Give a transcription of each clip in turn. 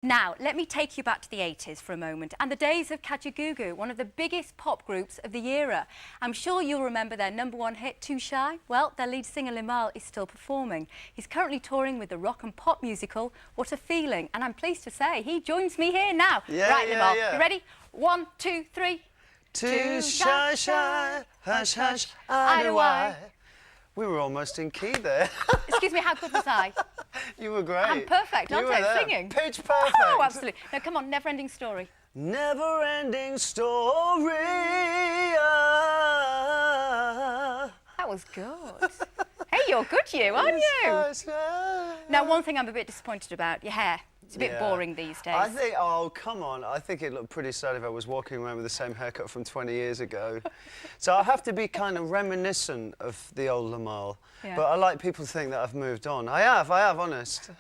Now, let me take you back to the 80s for a moment and the days of Kajagoogoo, one of the biggest pop groups of the era. I'm sure you'll remember their #1 hit, Too Shy. Well, their lead singer Limahl is still performing. He's currently touring with the rock and pop musical What a Feeling, and I'm pleased to say he joins me here now. Right, Limahl, you ready? 1, 2, 3. Too shy, shy, hush, hush, I do I. We were almost in key there. Excuse me, how good was I? You were great. I'm perfect, aren't I, singing? Pitch perfect. Oh, absolutely. Now, come on, never-ending story. Never-ending story. That was good. Hey, you're good, you, aren't you? Now, one thing I'm a bit disappointed about, your hair. It's a bit boring these days. I think, oh, come on. I think it looked pretty sad if I was walking around with the same haircut from 20 years ago. So I have to be kind of reminiscent of the old Limahl. Yeah. But I like people to think that I've moved on. I have, honest.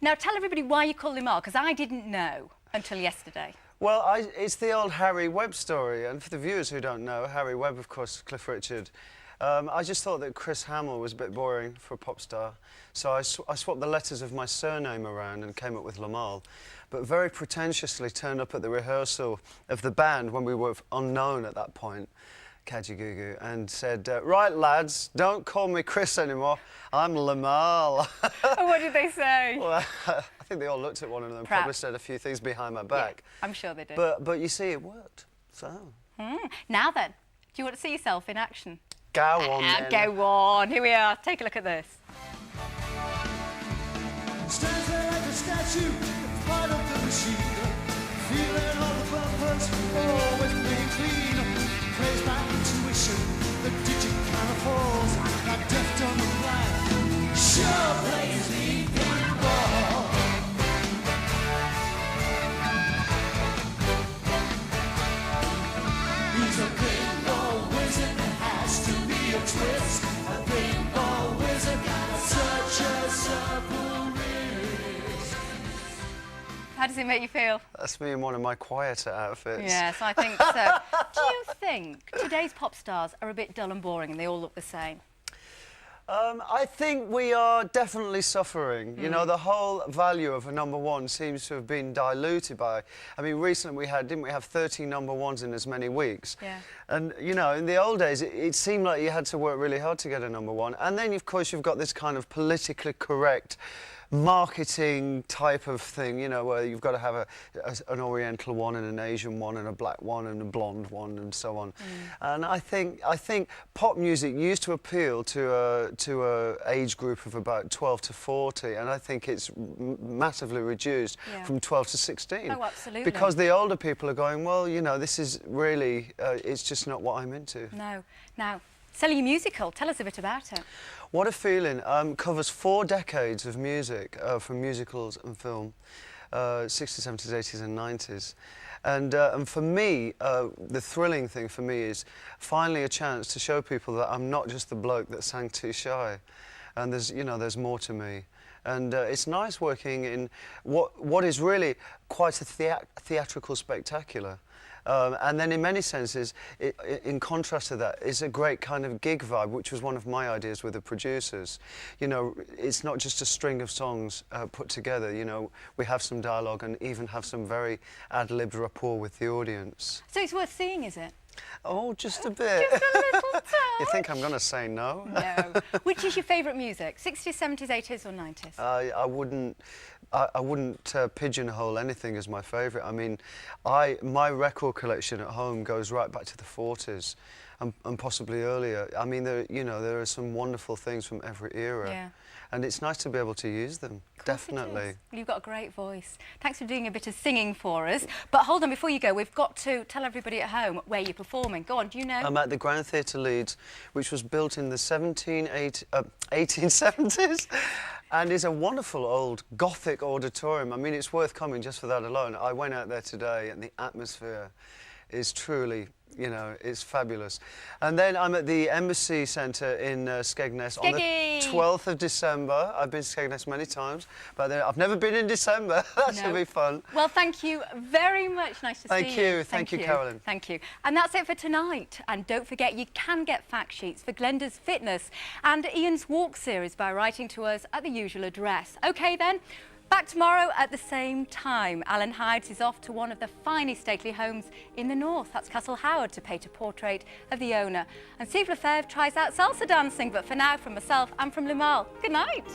Now, tell everybody why you call Limahl, because I didn't know until yesterday. Well, it's the old Harry Webb story. And for the viewers who don't know, Harry Webb, of course, Cliff Richard. I just thought that Chris Hamill was a bit boring for a pop star, so I swapped the letters of my surname around and came up with Limahl, but very pretentiously turned up at the rehearsal of the band when we were unknown at that point, Kajagoogoo, and said, right, lads, don't call me Chris anymore, I'm Limahl. Oh, what did they say? Well, I think they all looked at one another and probably said a few things behind my back. Yeah, I'm sure they did. But you see, it worked, so... Now then, do you want to see yourself in action? Go on, then. Go on. Here we are. Take a look at this. Stands there like a statue, part of the machine. Feeling all the bumpers, always playing clean. Plays my intuition, the digit kind of falls. Not deft on the blind. Sure plays me pinball. He's a pinball wizard. Twist, a pinball wizard, such a supple wrist. How does it make you feel? That's me in one of my quieter outfits. Yes, I think so. Do you think today's pop stars are a bit dull and boring and they all look the same? I think we are definitely suffering. You know, the whole value of a #1 seems to have been diluted by... I mean, recently didn't we have 13 #1s in as many weeks? Yeah. And, you know, in the old days, it seemed like you had to work really hard to get a #1. And then, of course, you've got this kind of politically correct marketing type of thing, you know, where you've got to have an Oriental one and an Asian one and a black one and a blonde one and so on. And I think pop music used to appeal to a age group of about 12 to 40, and I think it's massively reduced from 12 to 16. Oh, absolutely. Because the older people are going, well, you know, this is really, it's just not what I'm into. No. Now, selling a musical, tell us a bit about it. What a Feeling covers 4 decades of music, from musicals and film, 60s, 70s, 80s and 90s. And for me, the thrilling thing for me is finally a chance to show people that I'm not just the bloke that sang Too Shy. And there's, you know, there's more to me. And it's nice working in what is really quite a theatrical spectacular. And then in many senses, in contrast to that, it's a great kind of gig vibe, which was one of my ideas with the producers. You know, it's not just a string of songs put together, you know, we have some dialogue and even have some very ad-libbed rapport with the audience. So it's worth seeing, is it? Oh, just a bit. Just a little touch. You think I'm going to say no? No. Which is your favourite music? 60s, 70s, 80s or 90s? I wouldn't pigeonhole anything as my favourite. I mean, my record collection at home goes right back to the 40s and possibly earlier. I mean, there are some wonderful things from every era. Yeah. And it's nice to be able to use them, definitely. You've got a great voice. Thanks for doing a bit of singing for us. But hold on, before you go, we've got to tell everybody at home where you're performing. Go on, do you know? I'm at the Grand Theatre Leeds, which was built in the 1870s. And is a wonderful old Gothic auditorium. I mean, it's worth coming just for that alone. I went out there today and the atmosphere is truly, you know, it's fabulous. And then I'm at the Embassy Centre in Skegness on the 12th of December. I've been to Skegness many times, but I've never been in December. That should be fun. Well, thank you very much. Nice to see you. Thank you, Carolyn. Thank you. And that's it for tonight. And don't forget, you can get fact sheets for Glenda's Fitness and Ian's Walk series by writing to us at the usual address. OK, then. Back tomorrow at the same time. Alan Hydes is off to one of the finest stately homes in the north. That's Castle Howard to paint a portrait of the owner. And Steve Lefebvre tries out salsa dancing. But for now, from myself and from Limahl, good night.